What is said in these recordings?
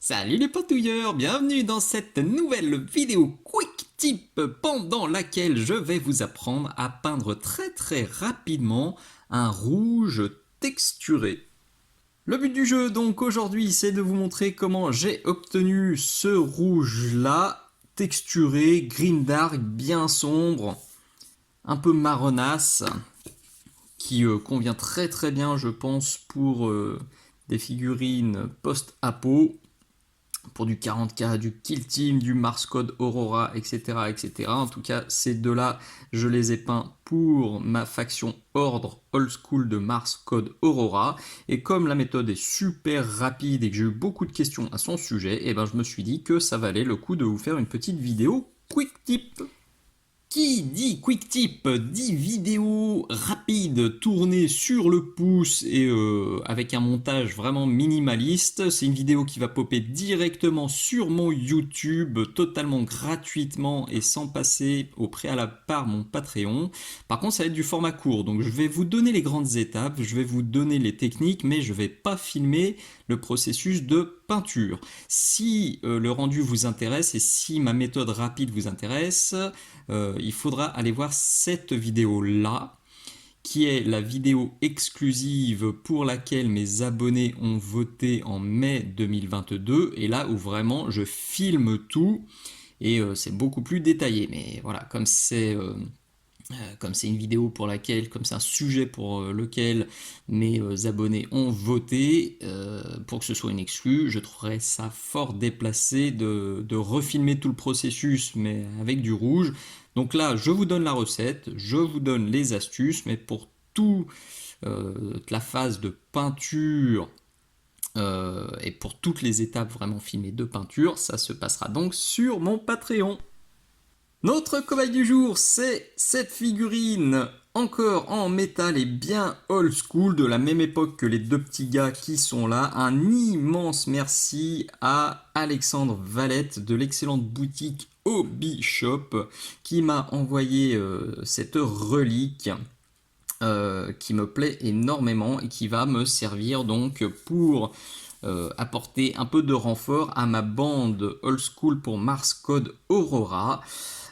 Salut les patouilleurs, bienvenue dans cette nouvelle vidéo Quick Tip pendant laquelle je vais vous apprendre à peindre très rapidement un rouge texturé. Le but du jeu donc aujourd'hui c'est de vous montrer comment j'ai obtenu ce rouge là, texturé, green dark, bien sombre, un peu marronasse, qui convient très bien je pense pour des figurines post-apo, pour du 40k, du Kill Team, du Mars Code Aurora, etc. En tout cas, ces deux-là, je les ai peints pour ma faction Ordre Old School de Mars Code Aurora. Et comme la méthode est super rapide et que j'ai eu beaucoup de questions à son sujet, et ben je me suis dit que ça valait le coup de vous faire une petite vidéo quick tip. Qui dit quick tip dit vidéo rapide tournée sur le pouce et avec un montage vraiment minimaliste. C'est une vidéo qui va popper directement sur mon YouTube totalement gratuitement et sans passer au préalable par mon Patreon. Par contre, ça va être du format court, donc je vais vous donner les grandes étapes, je vais vous donner les techniques, mais je ne vais pas filmer le processus de peinture. Si le rendu vous intéresse et si ma méthode rapide vous intéresse, il faudra aller voir cette vidéo-là, qui est la vidéo exclusive pour laquelle mes abonnés ont voté en mai 2022, et là où vraiment je filme tout, et c'est beaucoup plus détaillé. Mais voilà, comme c'est une vidéo pour laquelle, comme c'est un sujet pour lequel mes abonnés ont voté, pour que ce soit une exclue, je trouverais ça fort déplacé de refilmer tout le processus, mais avec du rouge. Donc là, je vous donne la recette, je vous donne les astuces, mais pour toute la phase de peinture et pour toutes les étapes vraiment filmées de peinture, ça se passera donc sur mon Patreon. Notre cobaye du jour, c'est cette figurine encore en métal et bien old school, de la même époque que les deux petits gars qui sont là. Un immense merci à Alexandre Valette de l'excellente boutique Hobby Shop qui m'a envoyé cette relique qui me plaît énormément et qui va me servir donc pour apporter un peu de renfort à ma bande old school pour Mars Code Aurora.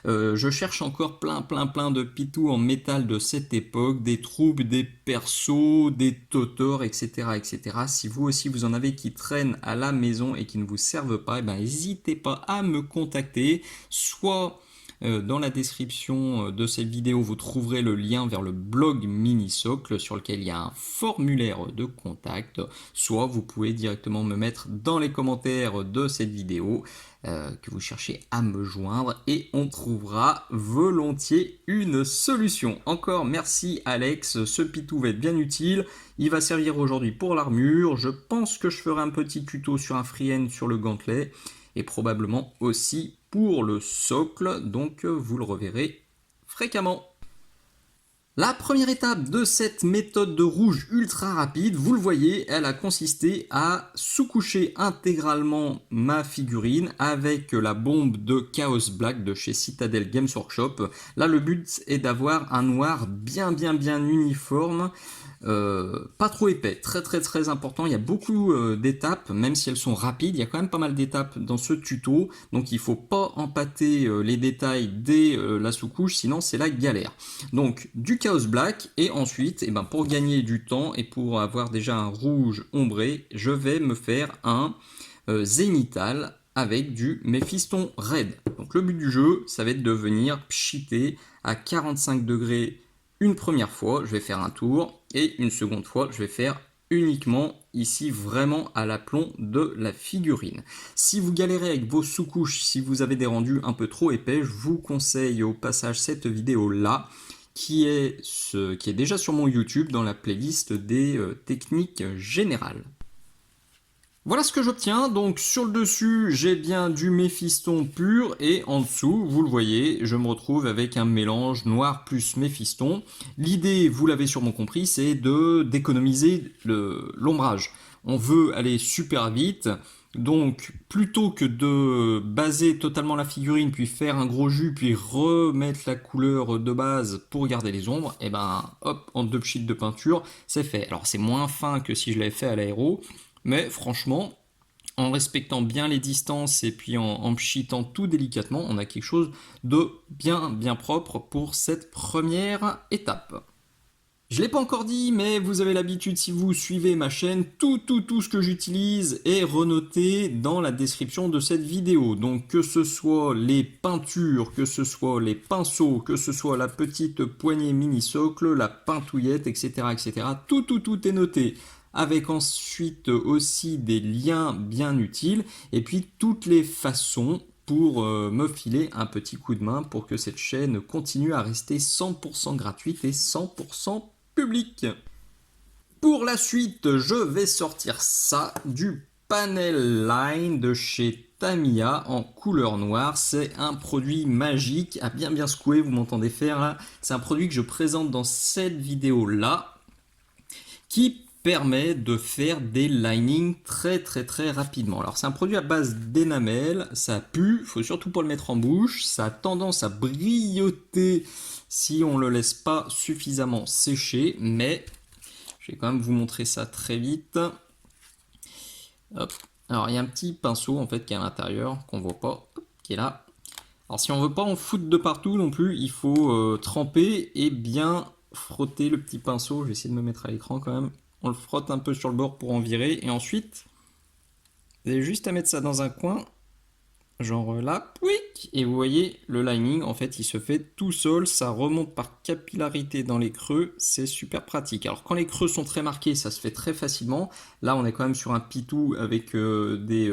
Je cherche encore plein de pitous en métal de cette époque, des troupes, des persos, des totors, etc. Si vous aussi vous en avez qui traînent à la maison et qui ne vous servent pas, eh ben, n'hésitez pas à me contacter, soit dans la description de cette vidéo, vous trouverez le lien vers le blog Minisocle sur lequel il y a un formulaire de contact, soit vous pouvez directement me mettre dans les commentaires de cette vidéo que vous cherchez à me joindre et on trouvera volontiers une solution. Encore merci Alex, ce pitou va être bien utile, il va servir aujourd'hui pour l'armure, je pense que je ferai un petit tuto sur un freehand sur le gantelet et probablement aussi pour le socle, donc vous le reverrez fréquemment. La première étape de cette méthode de rouge ultra rapide, vous le voyez, elle a consisté à sous-coucher intégralement ma figurine avec la bombe de Chaos Black de chez Citadel Games Workshop. Là, le but est d'avoir un noir bien uniforme, pas trop épais, très important. Il y a beaucoup d'étapes, même si elles sont rapides, il y a quand même pas mal d'étapes dans ce tuto, donc il faut pas empâter les détails dès la sous-couche, sinon c'est la galère. Donc du Chaos Black, et ensuite, eh ben, pour gagner du temps et pour avoir déjà un rouge ombré, je vais me faire un zénithal avec du Mephiston Red. Donc le but du jeu, ça va être de venir pchiter à 45 degrés une première fois, je vais faire un tour, et une seconde fois, je vais faire uniquement ici vraiment à l'aplomb de la figurine. Si vous galérez avec vos sous-couches, si vous avez des rendus un peu trop épais, je vous conseille au passage cette vidéo là, qui est déjà sur mon YouTube dans la playlist des techniques générales. Voilà ce que j'obtiens, donc sur le dessus j'ai bien du Méphiston pur et en dessous, vous le voyez, je me retrouve avec un mélange noir plus Méphiston. L'idée, vous l'avez sûrement compris, c'est de d'économiser l'ombrage. On veut aller super vite, donc plutôt que de baser totalement la figurine, puis faire un gros jus, puis remettre la couleur de base pour garder les ombres, et ben hop, en deux sheets de peinture, c'est fait. Alors c'est moins fin que si je l'avais fait à l'aéro, mais franchement, en respectant bien les distances et puis en pchitant tout délicatement, on a quelque chose de bien propre pour cette première étape. Je ne l'ai pas encore dit, mais vous avez l'habitude, si vous suivez ma chaîne, tout ce que j'utilise est renoté dans la description de cette vidéo. Donc que ce soit les peintures, que ce soit les pinceaux, que ce soit la petite poignée mini-socle, la peintouillette, etc. Tout est noté. Avec ensuite aussi des liens bien utiles et puis toutes les façons pour me filer un petit coup de main pour que cette chaîne continue à rester 100% gratuite et 100% public. Pour la suite, je vais sortir ça du Panel Line de chez Tamiya en couleur noire. C'est un produit magique à bien secouer, vous m'entendez faire là. C'est un produit que je présente dans cette vidéo là qui permet de faire des linings très rapidement. Alors c'est un produit à base d'énamel, ça pue, faut surtout pas le mettre en bouche, ça a tendance à brioter si on le laisse pas suffisamment sécher, mais je vais quand même vous montrer ça très vite. Hop. Alors il y a un petit pinceau en fait qui est à l'intérieur, qu'on voit pas, qui est là. Alors si on veut pas en foutre de partout non plus, il faut tremper et bien frotter le petit pinceau. Je vais essayer de me mettre à l'écran quand même. On le frotte un peu sur le bord pour en virer. Et ensuite, vous avez juste à mettre ça dans un coin. Genre là. Et vous voyez, le lining, en fait, il se fait tout seul. Ça remonte par capillarité dans les creux. C'est super pratique. Alors, quand les creux sont très marqués, ça se fait très facilement. Là, on est quand même sur un pitou avec des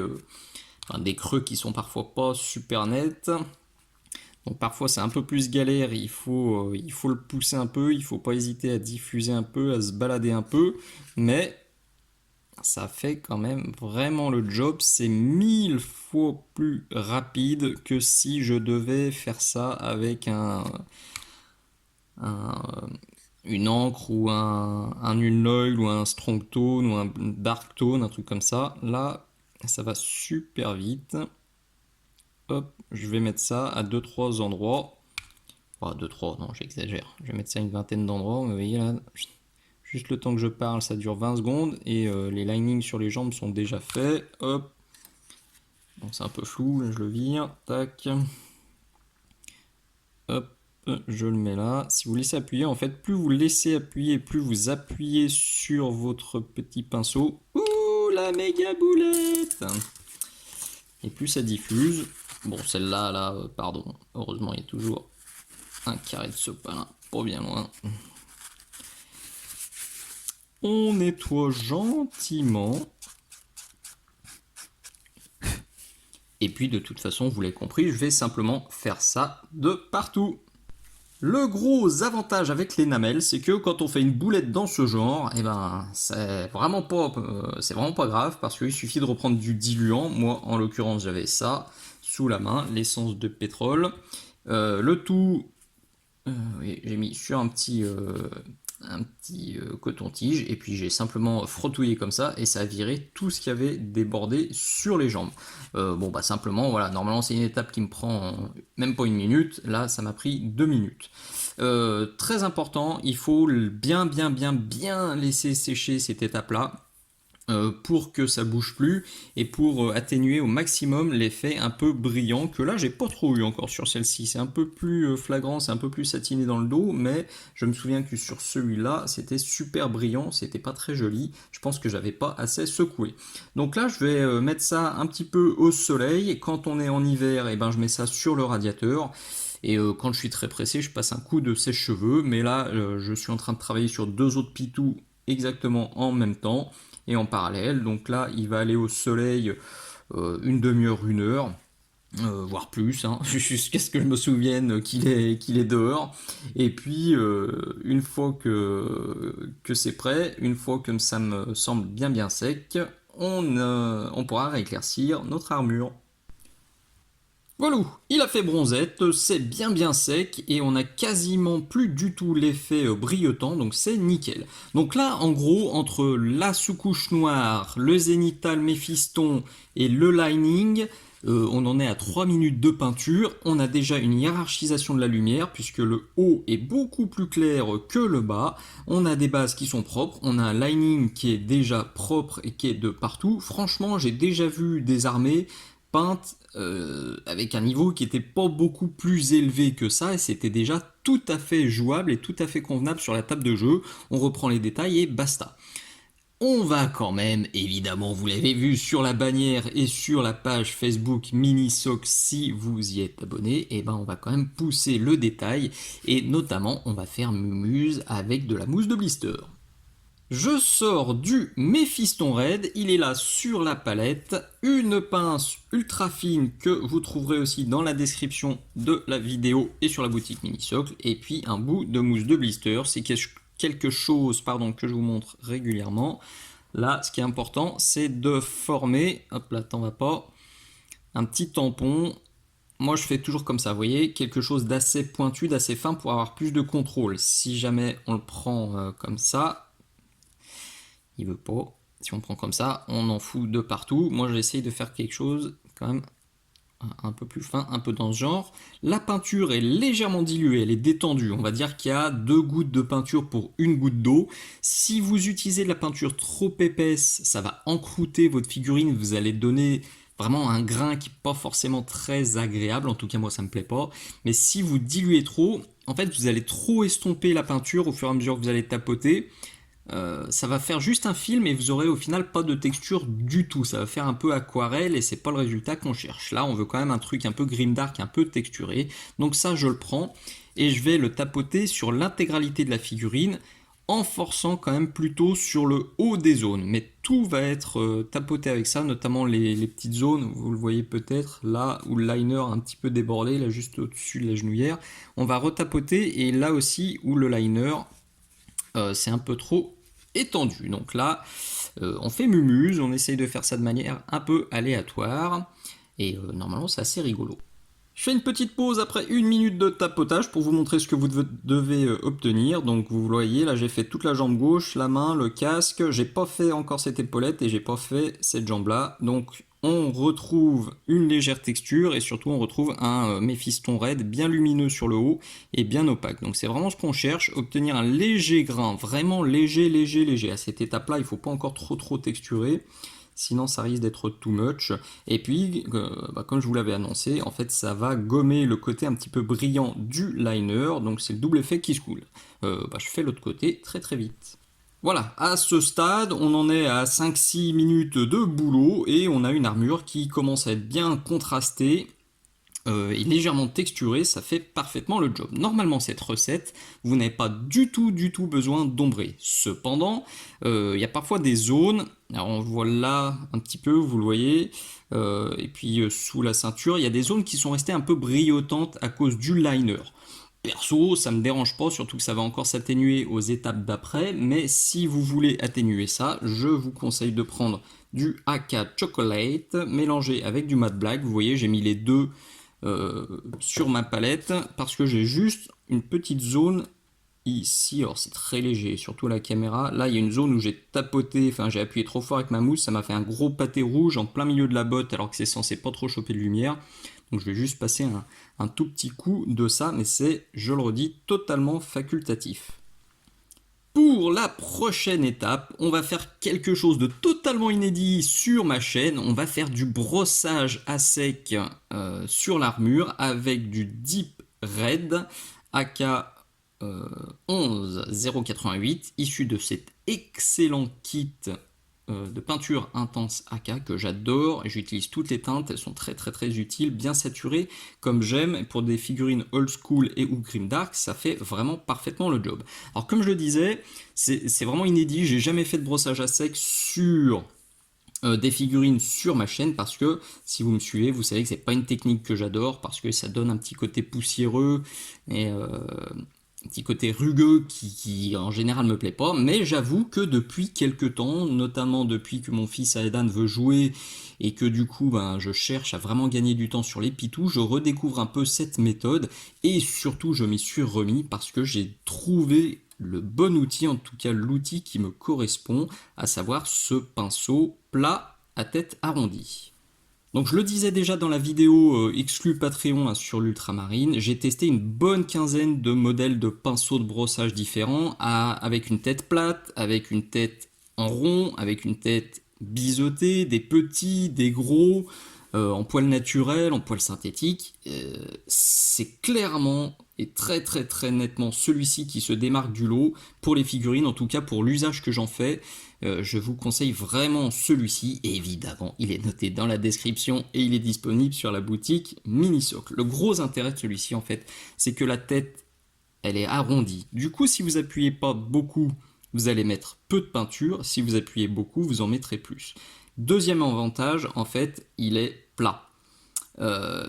creux qui sont parfois pas super nets. Donc parfois c'est un peu plus galère, il faut le pousser un peu, il ne faut pas hésiter à diffuser un peu, à se balader un peu, mais ça fait quand même vraiment le job, c'est 1000 fois plus rapide que si je devais faire ça avec une encre ou un Ulnoil ou un Strong Tone ou un Dark Tone, un truc comme ça. Là, ça va super vite. Hop, je vais mettre ça à 2-3 endroits. Enfin, 2-3, non, j'exagère. Je vais mettre ça à une vingtaine d'endroits. Vous voyez là, juste le temps que je parle, ça dure 20 secondes. Et les linings sur les jambes sont déjà faits. Hop. Bon, c'est un peu flou, là, je le vire. Tac. Hop, je le mets là. Si vous laissez appuyer, en fait, plus vous laissez appuyer, plus vous appuyez sur votre petit pinceau. Ouh, la méga boulette! Et plus ça diffuse. Bon, celle-là, là, pardon. Heureusement, il y a toujours un carré de sopalin pas bien loin. On nettoie gentiment. Et puis, de toute façon, vous l'avez compris, je vais simplement faire ça de partout. Le gros avantage avec l'énamel, c'est que quand on fait une boulette dans ce genre, eh ben, c'est vraiment pas grave parce qu'il suffit de reprendre du diluant. Moi, en l'occurrence, j'avais ça sous la main, l'essence de pétrole. Le tout, oui, j'ai mis sur un petit coton-tige et puis j'ai simplement frottouillé comme ça et ça a viré tout ce qui avait débordé sur les jambes. Bon bah simplement voilà, normalement c'est une étape qui me prend même pas une minute, là ça m'a pris 2 minutes. Très important, il faut bien laisser sécher cette étape là pour que ça bouge plus et pour atténuer au maximum l'effet un peu brillant que là j'ai pas trop eu encore sur celle-ci. C'est un peu plus flagrant, c'est un peu plus satiné dans le dos, mais je me souviens que sur celui-là c'était super brillant, c'était pas très joli. Je pense que j'avais pas assez secoué. Donc là je vais mettre ça un petit peu au soleil. Quand on est en hiver, et ben je mets ça sur le radiateur. Et quand je suis très pressé, je passe un coup de sèche-cheveux. Mais là, je suis en train de travailler sur 2 autres pitous exactement en même temps et en parallèle. Donc là, il va aller au soleil une demi-heure, 1 heure, voire plus, hein, jusqu'à ce que je me souvienne qu'il est dehors. Et puis, une fois que c'est prêt, une fois que ça me semble bien sec, on pourra rééclaircir notre armure. Voilà, il a fait bronzette, c'est bien sec et on a quasiment plus du tout l'effet brillotant, donc c'est nickel. Donc là, en gros, entre la sous-couche noire, le zénithal Méphiston et le lining, On en est à 3 minutes de peinture. On a déjà une hiérarchisation de la lumière puisque le haut est beaucoup plus clair que le bas. On a des bases qui sont propres. On a un lining qui est déjà propre et qui est de partout. Franchement, j'ai déjà vu des armées peintes avec un niveau qui était pas beaucoup plus élevé que ça et c'était déjà tout à fait jouable et tout à fait convenable sur la table de jeu. On reprend les détails et basta. On va quand même, évidemment, vous l'avez vu sur la bannière et sur la page Facebook Minisoc, si vous y êtes abonné, et ben on va quand même pousser le détail et notamment on va faire mumuse avec de la mousse de blister. Je sors du Méphiston Red, il est là sur la palette, une pince ultra fine que vous trouverez aussi dans la description de la vidéo et sur la boutique Minisoc, et puis un bout de mousse de blister, c'est quelque chose que je vous montre régulièrement. Là, ce qui est important, c'est de former, hop là, t'en vas pas, un petit tampon. Moi, je fais toujours comme ça, vous voyez, quelque chose d'assez pointu, d'assez fin pour avoir plus de contrôle. Si jamais on le prend comme ça, il veut pas. Si on prend comme ça, on en fout de partout. Moi, j'essaye de faire quelque chose quand même un peu plus fin, un peu dans ce genre. La peinture est légèrement diluée, elle est détendue. On va dire qu'il y a 2 gouttes de peinture pour une goutte d'eau. Si vous utilisez de la peinture trop épaisse, ça va encrouter votre figurine. Vous allez donner vraiment un grain qui n'est pas forcément très agréable. En tout cas, moi, ça me plaît pas. Mais si vous diluez trop, en fait, vous allez trop estomper la peinture au fur et à mesure que vous allez tapoter. Ça va faire juste un film et vous aurez au final pas de texture du tout. Ça va faire un peu aquarelle et c'est pas le résultat qu'on cherche. Là, on veut quand même un truc un peu grimdark, un peu texturé. Donc ça, je le prends et je vais le tapoter sur l'intégralité de la figurine en forçant quand même plutôt sur le haut des zones. Mais tout va être tapoté avec ça, notamment les petites zones, vous le voyez peut-être, là où le liner a un petit peu débordé, là juste au-dessus de la genouillère. On va retapoter et là aussi où le liner, c'est un peu trop étendu. Donc là, on fait mumuse, on essaye de faire ça de manière un peu aléatoire, et normalement c'est assez rigolo. Je fais une petite pause après 1 minute de tapotage pour vous montrer ce que vous devez obtenir. Donc vous voyez, là j'ai fait toute la jambe gauche, la main, le casque, j'ai pas fait encore cette épaulette et j'ai pas fait cette jambe là. Donc on retrouve une légère texture et surtout on retrouve un Méphiston Red bien lumineux sur le haut et bien opaque. Donc c'est vraiment ce qu'on cherche, obtenir un léger grain, vraiment léger, léger, léger. À cette étape là, il faut pas encore trop texturer. Sinon ça risque d'être too much. Et puis, comme je vous l'avais annoncé, en fait ça va gommer le côté un petit peu brillant du liner, donc c'est le double effet qui se coule. Je fais l'autre côté très très vite. Voilà, à ce stade, on en est à 5-6 minutes de boulot et on a une armure qui commence à être bien contrastée et légèrement texturée, ça fait parfaitement le job. Normalement, cette recette, vous n'avez pas du tout besoin d'ombrer. Cependant, il y a parfois des zones, alors on voit là un petit peu, vous le voyez, et puis sous la ceinture, il y a des zones qui sont restées un peu brillotantes à cause du liner. Perso, ça me dérange pas, surtout que ça va encore s'atténuer aux étapes d'après, mais si vous voulez atténuer ça, je vous conseille de prendre du AK Chocolate mélangé avec du Matte Black. Vous voyez, j'ai mis les deux sur ma palette parce que j'ai juste une petite zone ici, alors c'est très léger, surtout à la caméra. Là, il y a une zone où j'ai tapoté, enfin j'ai appuyé trop fort avec ma mousse, ça m'a fait un gros pâté rouge en plein milieu de la botte alors que c'est censé pas trop choper de lumière. Donc je vais juste passer un tout petit coup de ça, mais c'est, je le redis, totalement facultatif. Pour la prochaine étape, on va faire quelque chose de totalement inédit sur ma chaîne. On va faire du brossage à sec sur l'armure avec du Deep Red AK 11088 issu de cet excellent kit de peinture intense AK que j'adore et j'utilise toutes les teintes, elles sont très utiles, bien saturées comme j'aime. Pour des figurines old school et ou grimdark, ça fait vraiment parfaitement le job. Alors comme je le disais, c'est vraiment inédit, j'ai jamais fait de brossage à sec sur des figurines sur ma chaîne parce que si vous me suivez, vous savez que c'est pas une technique que j'adore parce que ça donne un petit côté poussiéreux et un petit côté rugueux qui en général me plaît pas, mais j'avoue que depuis quelques temps, notamment depuis que mon fils Aedan veut jouer et que du coup je cherche à vraiment gagner du temps sur les pitous, je redécouvre un peu cette méthode et surtout je m'y suis remis parce que j'ai trouvé le bon outil, en tout cas l'outil qui me correspond, à savoir ce pinceau plat à tête arrondie. Donc je le disais déjà dans la vidéo exclue Patreon hein, sur l'ultramarine, j'ai testé une bonne quinzaine de modèles de pinceaux de brossage différents, avec une tête plate, avec une tête en rond, avec une tête biseautée, des petits, des gros, en poil naturel, en poil synthétique. C'est clairement et très très très nettement celui-ci qui se démarque du lot pour les figurines, en tout cas pour l'usage que j'en fais. Je vous conseille vraiment celui-ci, et évidemment il est noté dans la description et il est disponible sur la boutique Minisocle. Le gros intérêt de celui-ci en fait, c'est que la tête elle est arrondie. Du coup si vous appuyez pas beaucoup, vous allez mettre peu de peinture, si vous appuyez beaucoup, vous en mettrez plus. Deuxième avantage, en fait, il est plat.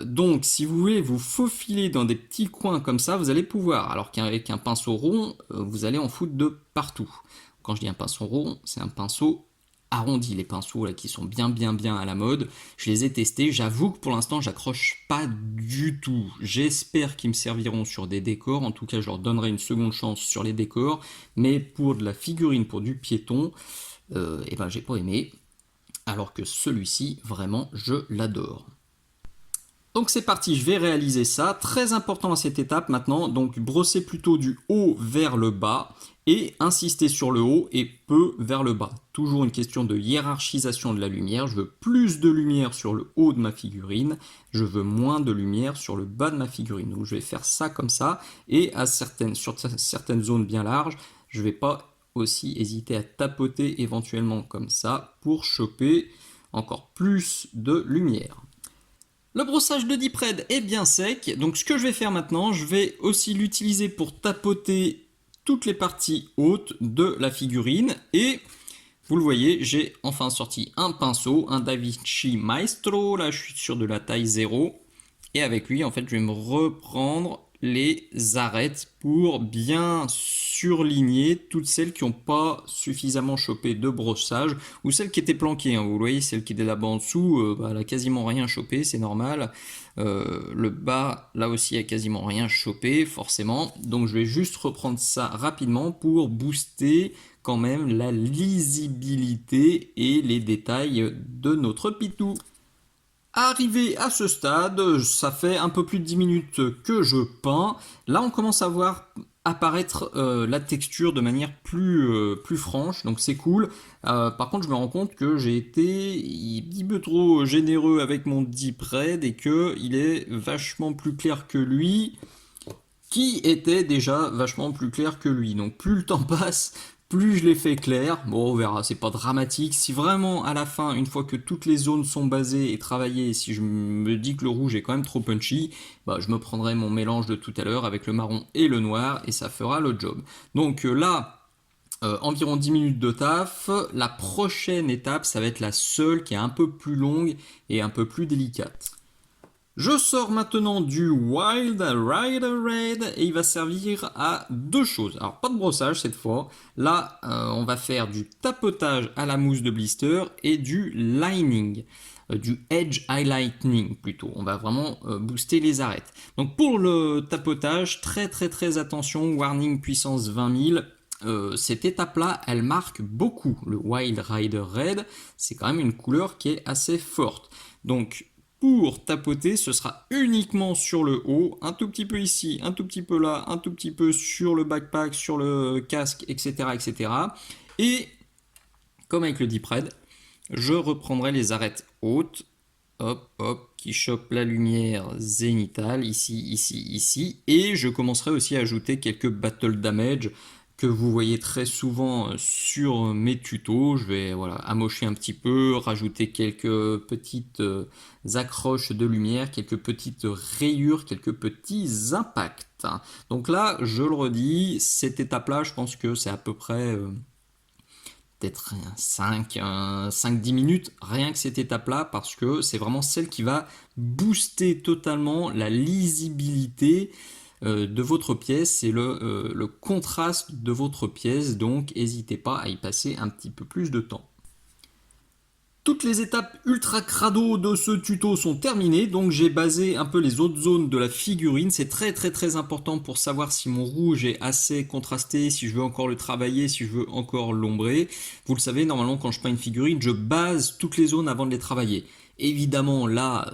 Donc si vous voulez vous faufiler dans des petits coins comme ça, vous allez pouvoir, alors qu'avec un pinceau rond, vous allez en foutre de partout. Quand je dis un pinceau rond, c'est un pinceau arrondi, les pinceaux là qui sont bien à la mode. Je les ai testés, j'avoue que pour l'instant j'accroche pas du tout. J'espère qu'ils me serviront sur des décors, en tout cas je leur donnerai une seconde chance sur les décors, mais pour de la figurine, pour du piéton, et ben j'ai pas aimé, alors que celui-ci, vraiment, je l'adore. Donc c'est parti, je vais réaliser ça. Très important à cette étape maintenant, donc brosser plutôt du haut vers le bas et insister sur le haut et peu vers le bas. Toujours une question de hiérarchisation de la lumière. Je veux plus de lumière sur le haut de ma figurine, je veux moins de lumière sur le bas de ma figurine. Donc je vais faire ça comme ça et sur certaines zones bien larges, je ne vais pas aussi hésiter à tapoter éventuellement comme ça pour choper encore plus de lumière. Le brossage de Deep Red est bien sec, donc ce que je vais faire maintenant, je vais aussi l'utiliser pour tapoter toutes les parties hautes de la figurine. Et vous le voyez, j'ai enfin sorti un pinceau, un Da Vinci Maestro, là je suis sur de la taille 0. Et avec lui, en fait, je vais me reprendre les arêtes pour bien surligner toutes celles qui n'ont pas suffisamment chopé de brossage ou celles qui étaient planquées. Hein. Vous voyez, celle qui était là-bas en dessous, elle a quasiment rien chopé, c'est normal. Le bas, là aussi, a quasiment rien chopé, forcément. Donc je vais juste reprendre ça rapidement pour booster quand même la lisibilité et les détails de notre pitou. Arrivé à ce stade, ça fait un peu plus de 10 minutes que je peins. Là, on commence à voir apparaître la texture de manière plus franche, donc c'est cool. Par contre, je me rends compte que j'ai été un petit peu trop généreux avec mon Deep Red et qu'il est vachement plus clair que lui, qui était déjà vachement plus clair que lui. Donc plus le temps passe, plus je l'ai fait clair. Bon, on verra, c'est pas dramatique. Si vraiment à la fin, une fois que toutes les zones sont basées et travaillées, si je me dis que le rouge est quand même trop punchy, bah, je me prendrai mon mélange de tout à l'heure avec le marron et le noir et ça fera le job. Donc là, environ 10 minutes de taf. La prochaine étape, ça va être la seule qui est un peu plus longue et un peu plus délicate. Je sors maintenant du Wild Rider Red et il va servir à deux choses. Alors pas de brossage cette fois, là on va faire du tapotage à la mousse de blister et du lining, du edge highlighting plutôt. On va vraiment booster les arêtes. Donc pour le tapotage, très attention, warning puissance 20 000. Cette étape-là, elle marque beaucoup le Wild Rider Red. C'est quand même une couleur qui est assez forte. Donc pour tapoter, ce sera uniquement sur le haut, un tout petit peu ici, un tout petit peu là, un tout petit peu sur le backpack, sur le casque, etc. Et comme avec le Deep Red, je reprendrai les arêtes hautes, hop, qui chopent la lumière zénitale, ici, et je commencerai aussi à ajouter quelques battle damage que vous voyez très souvent sur mes tutos. Je vais amocher un petit peu, rajouter quelques petites accroches de lumière, quelques petites rayures, quelques petits impacts. Donc là, je le redis, cette étape-là, je pense que c'est à peu près peut-être 5-10 minutes, rien que cette étape-là, parce que c'est vraiment celle qui va booster totalement la lisibilité de votre pièce et le contraste de votre pièce, donc n'hésitez pas à y passer un petit peu plus de temps. Toutes les étapes ultra crado de ce tuto sont terminées, donc j'ai basé un peu les autres zones de la figurine. C'est très important pour savoir si mon rouge est assez contrasté, si je veux encore le travailler, si je veux encore l'ombrer. Vous le savez, normalement quand je peins une figurine, je base toutes les zones avant de les travailler. Évidemment, là,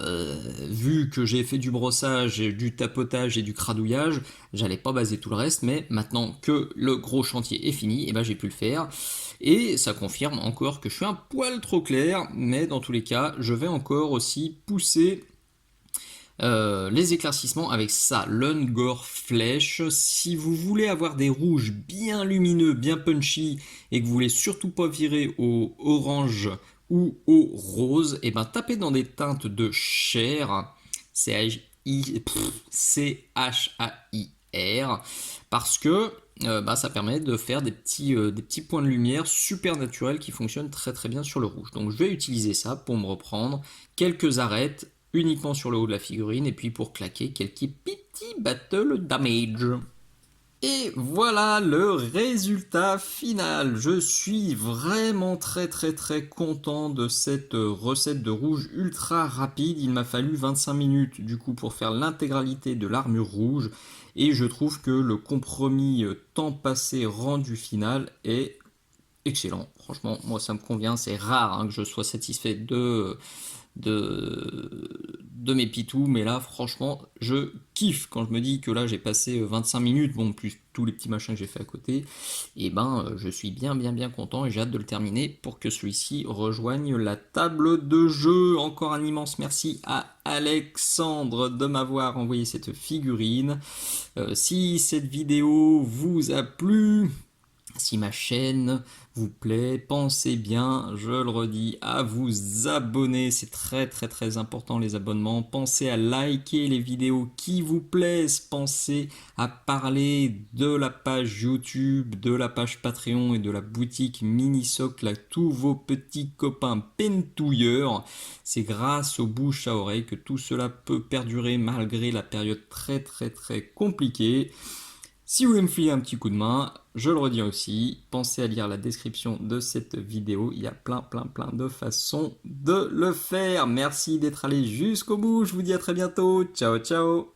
vu que j'ai fait du brossage, du tapotage et du cradouillage, j'allais pas baser tout le reste, mais maintenant que le gros chantier est fini, eh ben, j'ai pu le faire. Et ça confirme encore que je suis un poil trop clair, mais dans tous les cas, je vais encore aussi pousser les éclaircissements avec ça, l'Ungor Flèche. Si vous voulez avoir des rouges bien lumineux, bien punchy, et que vous voulez surtout pas virer au orange ou au rose, et ben tapez dans des teintes de chair, C-H-A-I-R, parce que ça permet de faire des petits points de lumière super naturels qui fonctionnent très bien sur le rouge. Donc je vais utiliser ça pour me reprendre quelques arêtes uniquement sur le haut de la figurine et puis pour claquer quelques petits battle damage. Et voilà le résultat final. Je suis vraiment très content de cette recette de rouge ultra rapide. Il m'a fallu 25 minutes du coup pour faire l'intégralité de l'armure rouge. Et je trouve que le compromis temps passé rendu final est excellent. Franchement, moi ça me convient. C'est rare que je sois satisfait de mes pitous, mais là franchement je kiffe quand je me dis que là j'ai passé 25 minutes, bon plus tous les petits machins que j'ai fait à côté, et je suis bien content et j'ai hâte de le terminer pour que celui-ci rejoigne la table de jeu. Encore un immense merci à Alexandre de m'avoir envoyé cette figurine. Si cette vidéo vous a plu, si ma chaîne vous plaît, pensez bien, je le redis, à vous abonner. C'est très important les abonnements. Pensez à liker les vidéos qui vous plaisent. Pensez à parler de la page YouTube, de la page Patreon et de la boutique Minisocle à tous vos petits copains pentouilleurs. C'est grâce aux bouches à oreille que tout cela peut perdurer malgré la période très compliquée. Si vous voulez me filer un petit coup de main, je le redis aussi, pensez à lire la description de cette vidéo, il y a plein de façons de le faire. Merci d'être allé jusqu'au bout, je vous dis à très bientôt, ciao